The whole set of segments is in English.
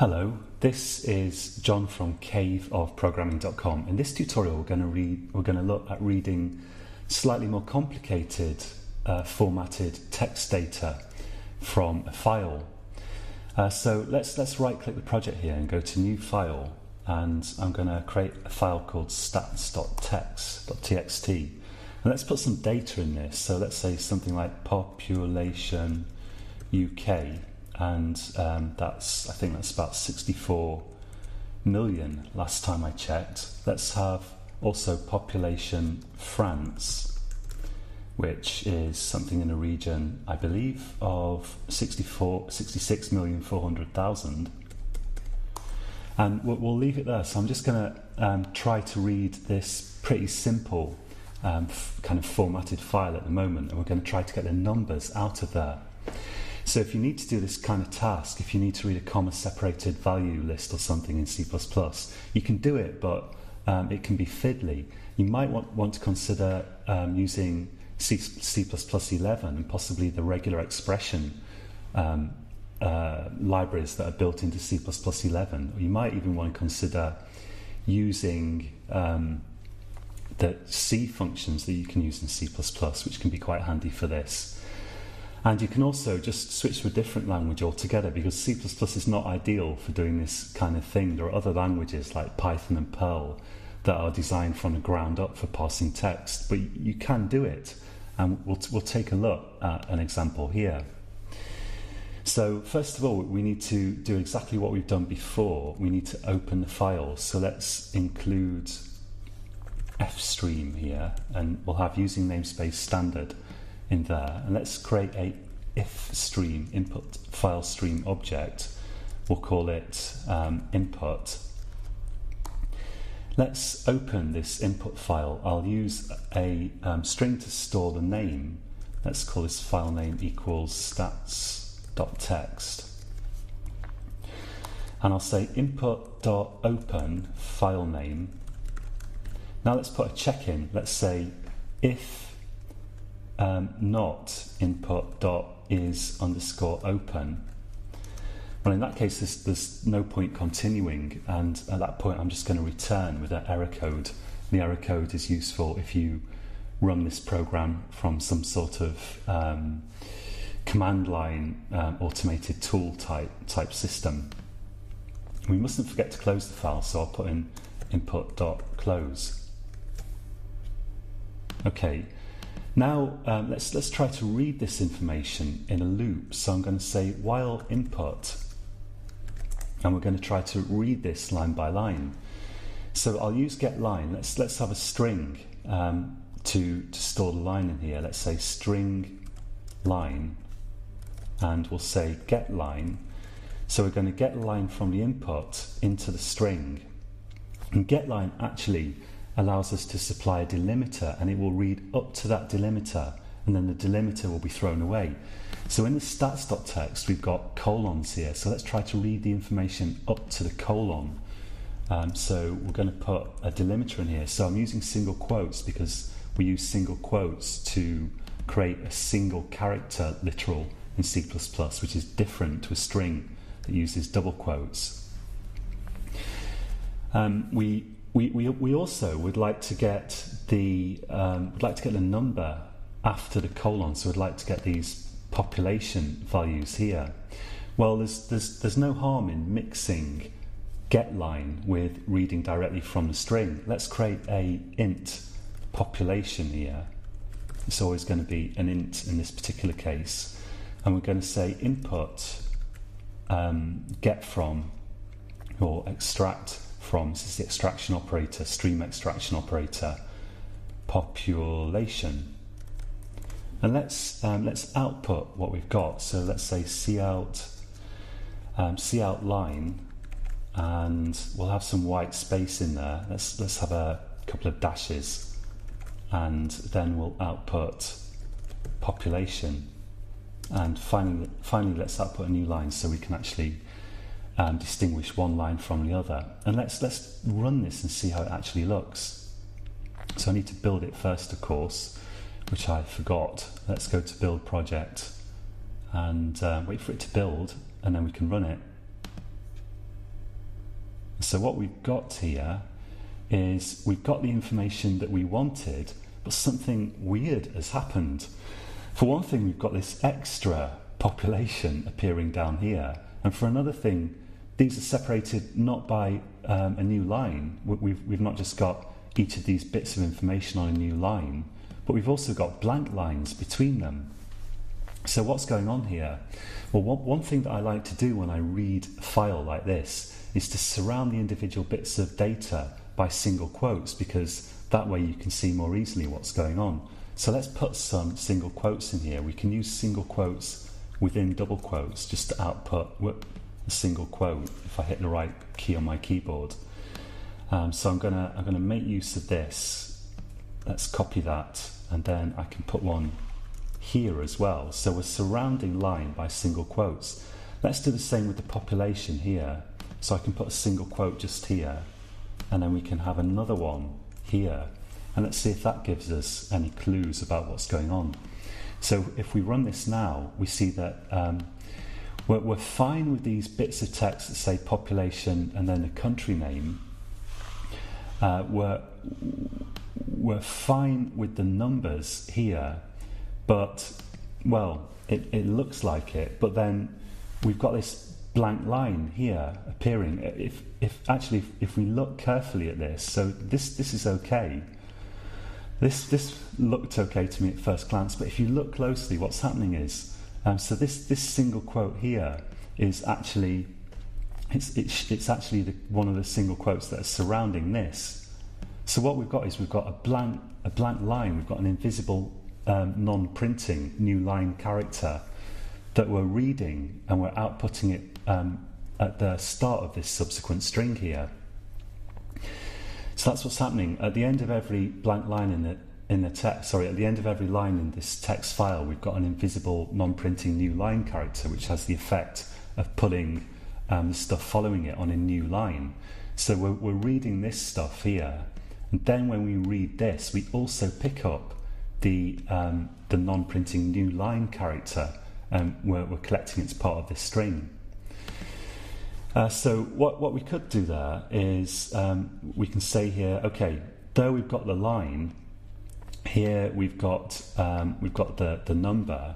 Hello, this is John from caveofprogramming.com. In this tutorial, we're going to look at reading slightly more complicated formatted text data from a file. So let's right-click the project here and go to New File, and I'm going to create a file called stats.txt. And let's put some data in this. So let's say something like population UK. And I think that's about 64 million last time I checked. Let's have also population France, which is something in the region, I believe, of 66,400,000. And we'll leave it there. So I'm just going to try to read this pretty simple kind of formatted file at the moment, and we're going to try to get the numbers out of there. So if you need to do this kind of task, if you need to read a comma-separated value list or something in C++, you can do it, but it can be fiddly. You might want to consider using C++11 and possibly the regular expression libraries that are built into C++11. Or you might even want to consider using the C functions that you can use in C++, which can be quite handy for this. And you can also just switch to a different language altogether, because C++ is not ideal for doing this kind of thing. There are other languages like Python and Perl that are designed from the ground up for parsing text, but you can do it. And we'll take a look at an example here. So first of all, we need to do exactly what we've done before. We need to open the file. So let's include fstream here, and we'll have using namespace standard in there, and let's create a ifstream input file stream object. We'll call it input. Let's open this input file. I'll use a string to store the name. Let's call this file name equals stats.txt, and I'll say input.open file name. Now let's put a check in. Let's say if not input.is_open. Well, in that case, there's no point continuing, and at that point I'm just going to return with an error code. The error code is useful if you run this program from some sort of command line automated tool type system. We mustn't forget to close the file, so I'll put in input.close. Okay. Now let's try to read this information in a loop. So I'm going to say while input, and we're going to try to read this line by line. So I'll use getLine. Let's have a string to store the line in here. Let's say string line, and we'll say getLine. So we're going to get line from the input into the string, and getLine actually allows us to supply a delimiter, and it will read up to that delimiter, and then the delimiter will be thrown away. So in the stats.txt we've got colons here, so let's try to read the information up to the colon. So we're going to put a delimiter in here. So I'm using single quotes because we use single quotes to create a single character literal in C++, which is different to a string that uses double quotes. We also would like to get the number after the colon, so we'd like to get these population values here. Well, there's no harm in mixing getLine with reading directly from the string. Let's create a int population here. It's always going to be an int in this particular case, and we're going to say input get from or extract from. This is the extraction operator, stream extraction operator, population. And let's output what we've got. So let's say cout line, and we'll have some white space in there. Let's have a couple of dashes, and then we'll output population. And finally let's output a new line so we can actually distinguish one line from the other. And let's run this and see how it actually looks. So I need to build it first, of course, which I forgot. Let's go to build project and wait for it to build, and then we can run it. So what we've got here is we've got the information that we wanted, but something weird has happened. For one thing, we've got this extra population appearing down here, and for another thing, these are separated not by a new line. We've not just got each of these bits of information on a new line, but we've also got blank lines between them. So what's going on here? Well, one thing that I like to do when I read a file like this is to surround the individual bits of data by single quotes, because that way you can see more easily what's going on. So let's put some single quotes in here. We can use single quotes within double quotes just to output a single quote if I hit the right key on my keyboard. So I'm gonna make use of this. Let's copy that, and then I can put one here as well. So we're surrounding line by single quotes. Let's do the same with the population here. So I can put a single quote just here, and then we can have another one here. And let's see if that gives us any clues about what's going on. So if we run this now, we see that we're fine with these bits of text that say population and then the country name. We're fine with the numbers here, but, well, it looks like it, but then we've got this blank line here appearing. If we look carefully at this, so this is okay. This looked okay to me at first glance, but if you look closely, what's happening is, so this single quote here is actually, it's actually one of the single quotes that are surrounding this. So what we've got is we've got a blank line. We've got an invisible non-printing new line character that we're reading, and we're outputting it at the start of this subsequent string here. So that's what's happening. At the end of every blank line in the text, at the end of every line in this text file, we've got an invisible non-printing new line character, which has the effect of putting the stuff following it on a new line. So we're reading this stuff here, and then when we read this, we also pick up the non-printing new line character, and we're collecting it as part of this string. So what we could do there is we can say here, okay, there we've got the line. Here we've got the number.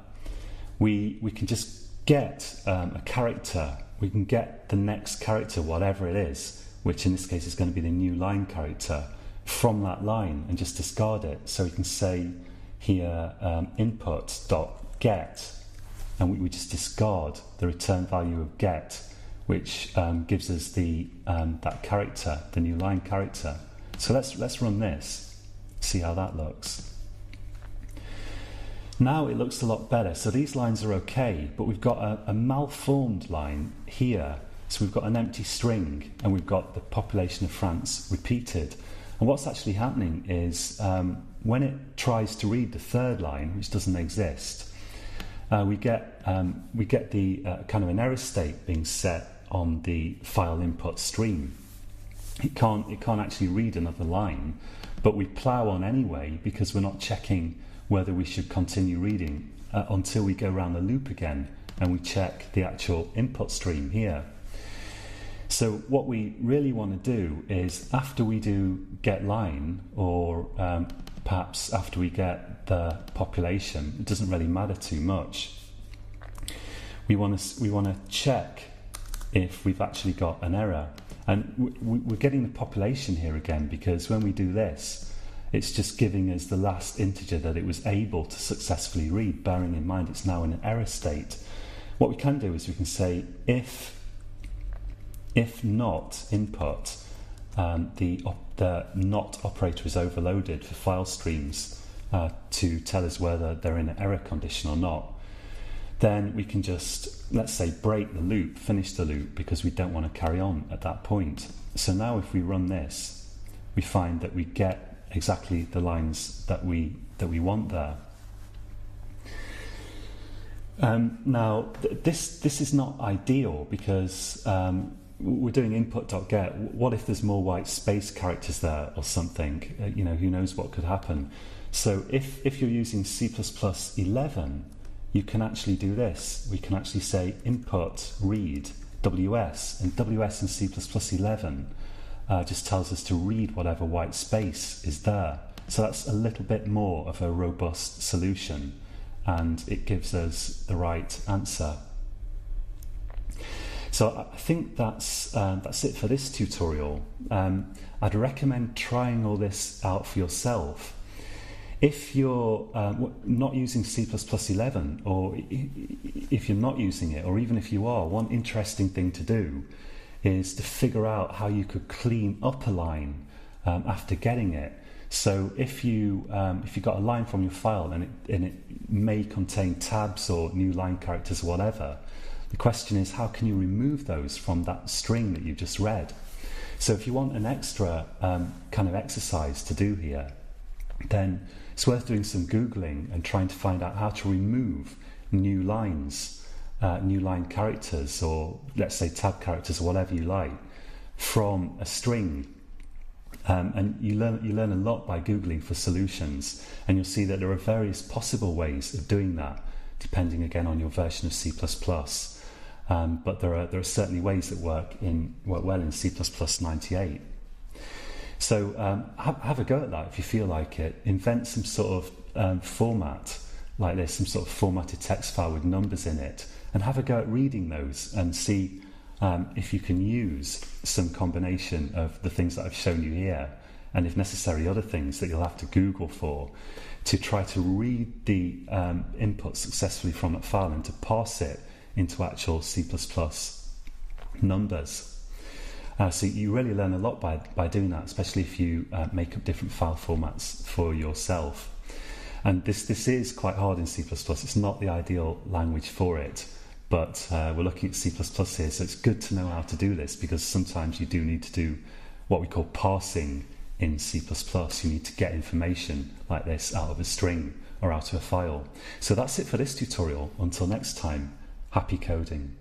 We can just get a character. We can get the next character, whatever it is, which in this case is going to be the new line character, from that line, and just discard it. So we can say here input.get, and we just discard the return value of get, which gives us the that character, the new line character. So let's run this, see how that looks. Now it looks a lot better. So these lines are okay, but we've got a malformed line here. So we've got an empty string, and we've got the population of France repeated. And what's actually happening is when it tries to read the third line, which doesn't exist, we get the kind of an error state being set on the file input stream. It can't actually read another line, but we plow on anyway because we're not checking whether we should continue reading until we go around the loop again and we check the actual input stream here. So what we really want to do is, after we do get line, or perhaps after we get the population, it doesn't really matter too much. We want to check if we've actually got an error, and we're getting the population here again because when we do this, it's just giving us the last integer that it was able to successfully read, bearing in mind it's now in an error state. What we can do is we can say if not input, the not operator is overloaded for file streams to tell us whether they're in an error condition or not. Then we can just, let's say, break the loop, finish the loop, because we don't want to carry on at that point. So now if we run this, we find that we get exactly the lines that we want there. Now this is not ideal because we're doing input.get. What if there's more white space characters there or something? Who knows what could happen. So if you're using C++11, you can actually do this. We can actually say input read WS, and WS in C++11 just tells us to read whatever white space is there. So that's a little bit more of a robust solution, and it gives us the right answer. So I think that's it for this tutorial. I'd recommend trying all this out for yourself. If you're not using C++11, or if you're not using it, or even if you are, one interesting thing to do is to figure out how you could clean up a line after getting it. So if you got a line from your file and it may contain tabs or new line characters or whatever, the question is, how can you remove those from that string that you just read? So if you want an extra kind of exercise to do here, then it's worth doing some Googling and trying to find out how to remove new lines, new line characters, or let's say tab characters, or whatever you like, from a string. And you learn a lot by Googling for solutions, and you'll see that there are various possible ways of doing that, depending again on your version of C++. But there are certainly ways that work well in C++98. So have a go at that if you feel like it. Invent some sort of format like this, some sort of formatted text file with numbers in it, and have a go at reading those and see if you can use some combination of the things that I've shown you here, and if necessary other things that you'll have to Google for, to try to read the input successfully from that file and to parse it into actual C++ numbers. So you really learn a lot by doing that, especially if you make up different file formats for yourself. And this is quite hard in C++. It's not the ideal language for it, but we're looking at C++ here, so it's good to know how to do this, because sometimes you do need to do what we call parsing in C++. You need to get information like this out of a string or out of a file. So that's it for this tutorial. Until next time, happy coding.